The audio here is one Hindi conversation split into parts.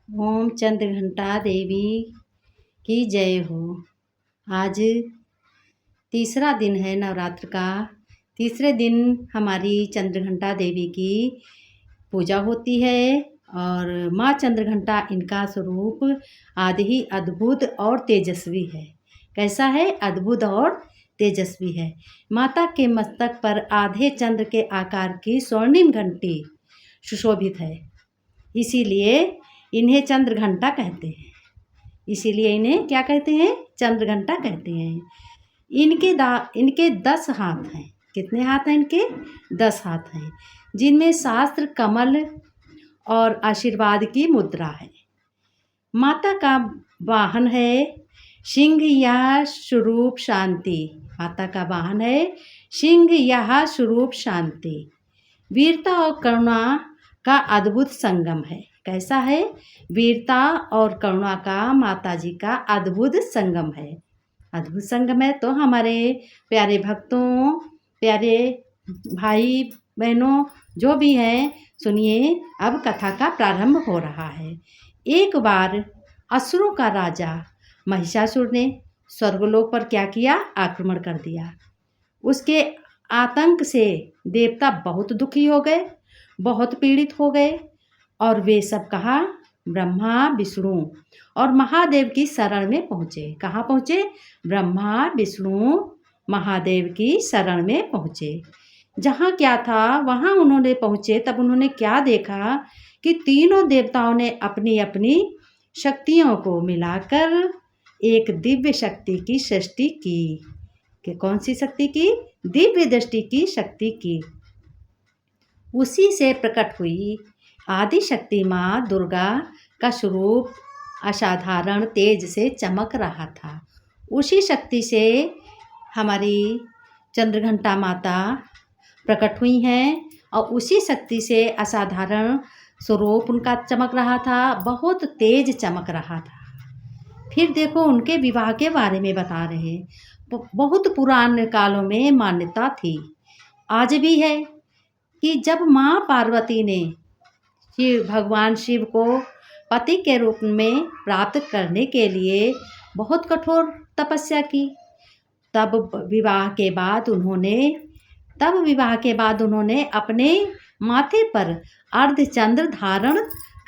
ओम चंद्रघंटा देवी की जय हो। आज तीसरा दिन है नवरात्र का। तीसरे दिन हमारी चंद्रघंटा देवी की पूजा होती है और माँ चंद्रघंटा इनका स्वरूप आदि ही अद्भुत और तेजस्वी है। कैसा है? अद्भुत और तेजस्वी है। माता के मस्तक पर आधे चंद्र के आकार की स्वर्णिम घंटी सुशोभित है, इसीलिए इन्हें चंद्रघंटा कहते हैं। इसीलिए इन्हें क्या कहते हैं? चंद्रघंटा कहते हैं। इनके 10 हाथ हैं। कितने हाथ हैं इनके? 10 हाथ हैं, जिनमें शास्त्र, कमल और आशीर्वाद की मुद्रा है। माता का वाहन है सिंह या स्वरूप शांति। माता का वाहन है सिंह या स्वरूप शांति। वीरता और करुणा का अद्भुत संगम है। कैसा है? वीरता और करुणा का माता जी का अद्भुत संगम है। अद्भुत संगम है तो हमारे प्यारे भक्तों, प्यारे भाई बहनों जो भी हैं, सुनिए, अब कथा का प्रारंभ हो रहा है। एक बार असुरों का राजा महिषासुर ने स्वर्गलोक पर क्या किया? आक्रमण कर दिया। उसके आतंक से देवता बहुत दुखी हो गए, बहुत पीड़ित हो गए और वे सब कहा ब्रह्मा, विष्णु और महादेव की शरण में पहुँचे। कहाँ पहुँचे? ब्रह्मा, विष्णु, महादेव की शरण में पहुँचे। जहाँ क्या था वहाँ उन्होंने पहुँचे, तब उन्होंने क्या देखा कि तीनों देवताओं ने अपनी अपनी शक्तियों को मिलाकर एक दिव्य शक्ति की सृष्टि की। कि कौन सी शक्ति की? दिव्य दृष्टि की शक्ति की। उसी से प्रकट हुई आदि शक्ति माँ दुर्गा का स्वरूप असाधारण तेज से चमक रहा था। उसी शक्ति से हमारी चंद्रघंटा माता प्रकट हुई हैं और उसी शक्ति से असाधारण स्वरूप उनका चमक रहा था, बहुत तेज चमक रहा था। फिर देखो उनके विवाह के बारे में बता रहे। बहुत पुराने कालों में मान्यता थी, आज भी है, कि जब माँ पार्वती ने भगवान शिव को पति के रूप में प्राप्त करने के लिए बहुत कठोर तपस्या की, तब विवाह के बाद उन्होंने अपने माथे पर अर्धचंद्र धारण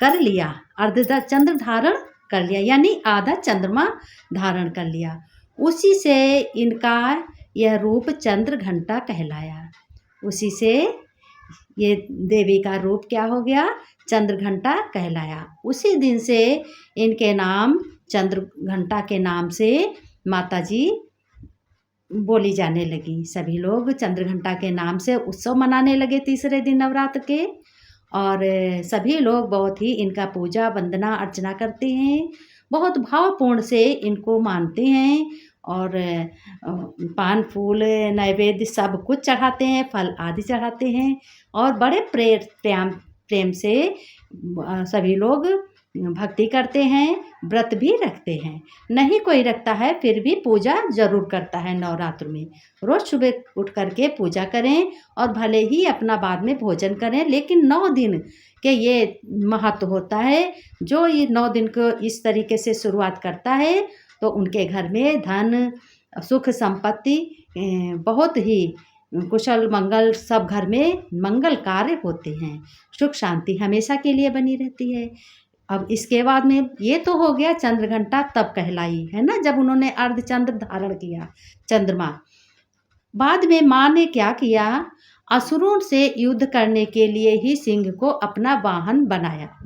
कर लिया। अर्धचंद्र धारण कर लिया यानी आधा चंद्रमा धारण कर लिया। उसी से इनका यह रूप चंद्रघंटा कहलाया। उसी से ये देवी का रूप क्या हो गया? चंद्रघंटा कहलाया। उसी दिन से इनके नाम चंद्रघंटा के नाम से माता जी बोली जाने लगी। सभी लोग चंद्रघंटा के नाम से उत्सव मनाने लगे तीसरे दिन नवरात्र के, और सभी लोग बहुत ही इनका पूजा वंदना अर्चना करते हैं, बहुत भावपूर्ण से इनको मानते हैं और पान फूल नैवेद्य सब कुछ चढ़ाते हैं, फल आदि चढ़ाते हैं और बड़े प्रेम से सभी लोग भक्ति करते हैं, व्रत भी रखते हैं। नहीं कोई रखता है फिर भी पूजा जरूर करता है। नवरात्र में रोज़ सुबह उठ करके पूजा करें और भले ही अपना बाद में भोजन करें, लेकिन 9 दिन के ये महत्व होता है। जो ये 9 दिन को इस तरीके से शुरुआत करता है तो उनके घर में धन, सुख, संपत्ति, बहुत ही कुशल मंगल, सब घर में मंगल कार्य होते हैं। सुख शांति हमेशा के लिए बनी रहती है। अब इसके बाद में ये तो हो गया चंद्रघंटा तब कहलाई है ना, जब उन्होंने अर्धचंद्र धारण किया, चंद्रमा। बाद में माँ ने क्या किया? असुरों से युद्ध करने के लिए ही सिंह को अपना वाहन बनाया।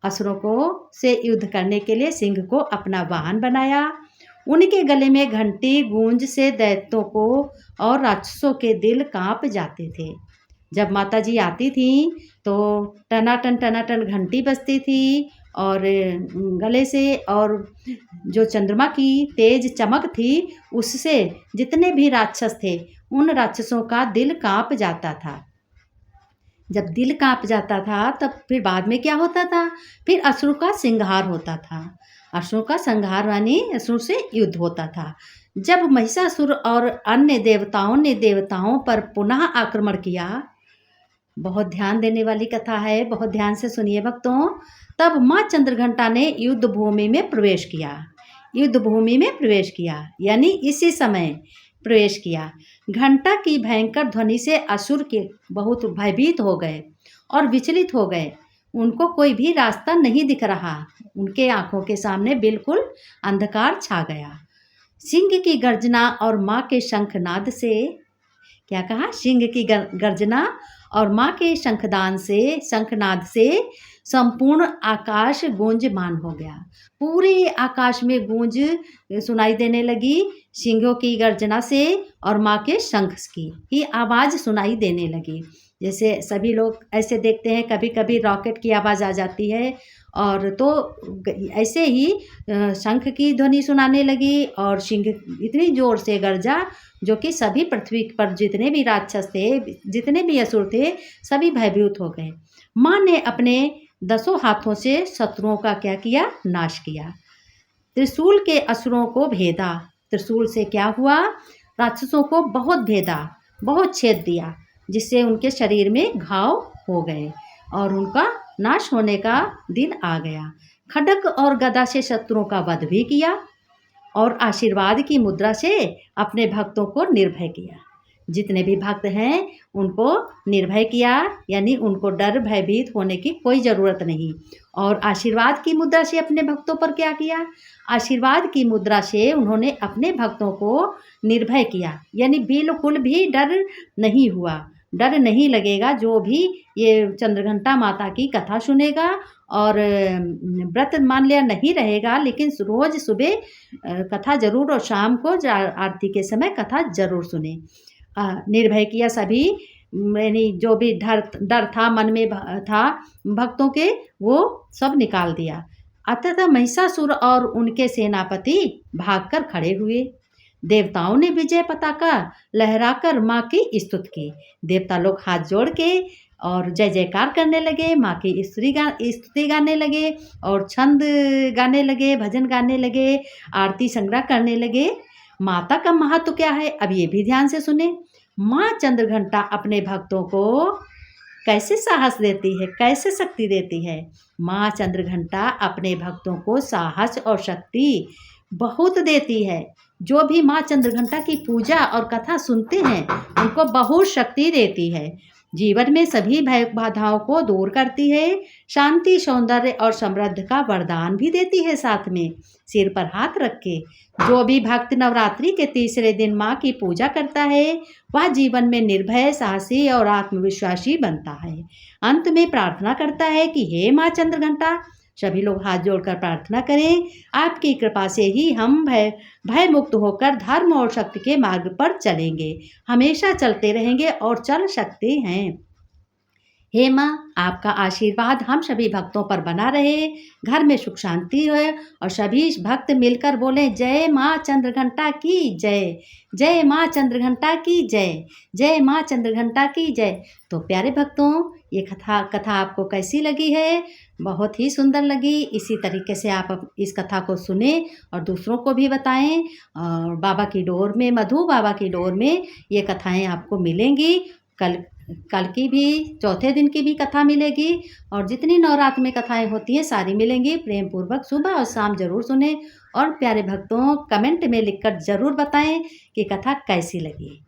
असुरों को से युद्ध करने के लिए सिंह को अपना वाहन बनाया। उनके गले में घंटी गूंज से दैत्यों को और राक्षसों के दिल कांप जाते थे। जब माता जी आती थी तो टनाटन घंटी बजती थी और गले से, और जो चंद्रमा की तेज चमक थी उससे जितने भी राक्षस थे उन राक्षसों का दिल कांप जाता था। जब दिल कांप जाता था तब फिर बाद में क्या होता था? फिर असुर का संहार होता था। असुर का संहार यानी असुर से युद्ध होता था। जब महिषासुर और अन्य देवताओं ने देवताओं पर पुनः आक्रमण किया बहुत ध्यान देने वाली कथा है, बहुत ध्यान से सुनिए भक्तों। तब माँ चंद्रघंटा ने युद्ध भूमि में प्रवेश किया। युद्ध भूमि में प्रवेश किया यानी इसी समय प्रवेश किया। घंटा की भयंकर ध्वनि से असुर के बहुत भयभीत हो गए और विचलित हो गए। उनको कोई भी रास्ता नहीं दिख रहा। उनके आंखों के सामने बिल्कुल अंधकार छा गया। सिंह की गर्जना और माँ के शंखनाद से, क्या कहा, सिंह की गर्जना और माँ के शंखनाद से संपूर्ण आकाश गूंजमान हो गया। पूरे आकाश में गूंज सुनाई देने लगी। सिंहों की गर्जना से और माँ के शंख की ही आवाज़ सुनाई देने लगी। जैसे सभी लोग ऐसे देखते हैं, कभी कभी रॉकेट की आवाज़ आ जाती है, और तो ऐसे ही शंख की ध्वनि सुनाने लगी और सिंह इतनी ज़ोर से गरजा जो कि सभी पृथ्वी पर जितने भी राक्षस थे, जितने भी असुर थे, सभी भयभीत हो गए। माँ ने अपने 10 हाथों से शत्रुओं का क्या किया, नाश किया। त्रिशूल के असुरों को भेदा। त्रिशूल से क्या हुआ, राक्षसों को बहुत भेदा, बहुत छेद दिया, जिससे उनके शरीर में घाव हो गए और उनका नाश होने का दिन आ गया। खड्ग और गदा से शत्रुओं का वध भी किया और आशीर्वाद की मुद्रा से अपने भक्तों को निर्भय किया। जितने भी भक्त हैं उनको निर्भय किया, यानी उनको डर भयभीत होने की कोई ज़रूरत नहीं। और आशीर्वाद की मुद्रा से अपने भक्तों पर क्या किया, आशीर्वाद की मुद्रा से उन्होंने अपने भक्तों को निर्भय किया, यानी बिल्कुल भी डर नहीं हुआ, डर नहीं लगेगा। जो भी ये चंद्रघंटा माता की कथा सुनेगा और व्रत मान लिया नहीं रहेगा, लेकिन रोज़ सुबह कथा ज़रूर और शाम को आरती के समय कथा ज़रूर सुने। निर्भय किया सभी, यानी जो भी डर था मन में था भक्तों के, वो सब निकाल दिया। अतः महिषासुर और उनके सेनापति भागकर खड़े हुए। देवताओं ने विजय पताका लहराकर माँ की स्तुति की। देवता लोग हाथ जोड़ के और जय जयकार करने लगे, माँ की स्तुति गाने लगे और छंद गाने लगे, भजन गाने लगे, आरती संग्रह करने लगे। माता का महत्व क्या है, अब ये भी ध्यान से सुने। माँ चंद्रघंटा अपने भक्तों को कैसे साहस देती है, कैसे शक्ति देती है। माँ चंद्रघंटा अपने भक्तों को साहस और शक्ति बहुत देती है। जो भी माँ चंद्रघंटा की पूजा और कथा सुनते हैं उनको बहुत शक्ति देती है। जीवन में सभी भय बाधाओं को दूर करती है। शांति, सौंदर्य और समृद्धि का वरदान भी देती है। साथ में सिर पर हाथ रख के जो भी भक्त नवरात्रि के तीसरे दिन माँ की पूजा करता है वह जीवन में निर्भय, साहसी और आत्मविश्वासी बनता है। अंत में प्रार्थना करता है कि हे माँ चंद्रघंटा, सभी लोग हाथ जोड़कर प्रार्थना करें, आपकी कृपा से ही हम भय मुक्त होकर धर्म और शक्ति के मार्ग पर चलेंगे, हमेशा चलते रहेंगे और चल सकते हैं। हे माँ, आपका आशीर्वाद हम सभी भक्तों पर बना रहे, घर में सुख शांति हो और सभी भक्त मिलकर बोले जय माँ चंद्रघंटा की जय, जय माँ चंद्रघंटा की जय, जय माँ चंद्रघंटा की जय। तो प्यारे भक्तों, ये कथा आपको कैसी लगी है? बहुत ही सुंदर लगी। इसी तरीके से आप इस कथा को सुने और दूसरों को भी बताएं। और बाबा की डोर में, मधु बाबा की डोर में ये कथाएं आपको मिलेंगी। कल की भी, चौथे दिन की भी कथा मिलेगी और जितनी नवरात्र में कथाएं होती हैं सारी मिलेंगी। प्रेम पूर्वक सुबह और शाम जरूर सुने और प्यारे भक्तों कमेंट में लिखकर जरूर बताएं कि कथा कैसी लगी।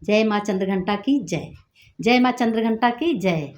जय माँ चंद्रघंटा की जय, जय माँ चंद्रघंटा की जय।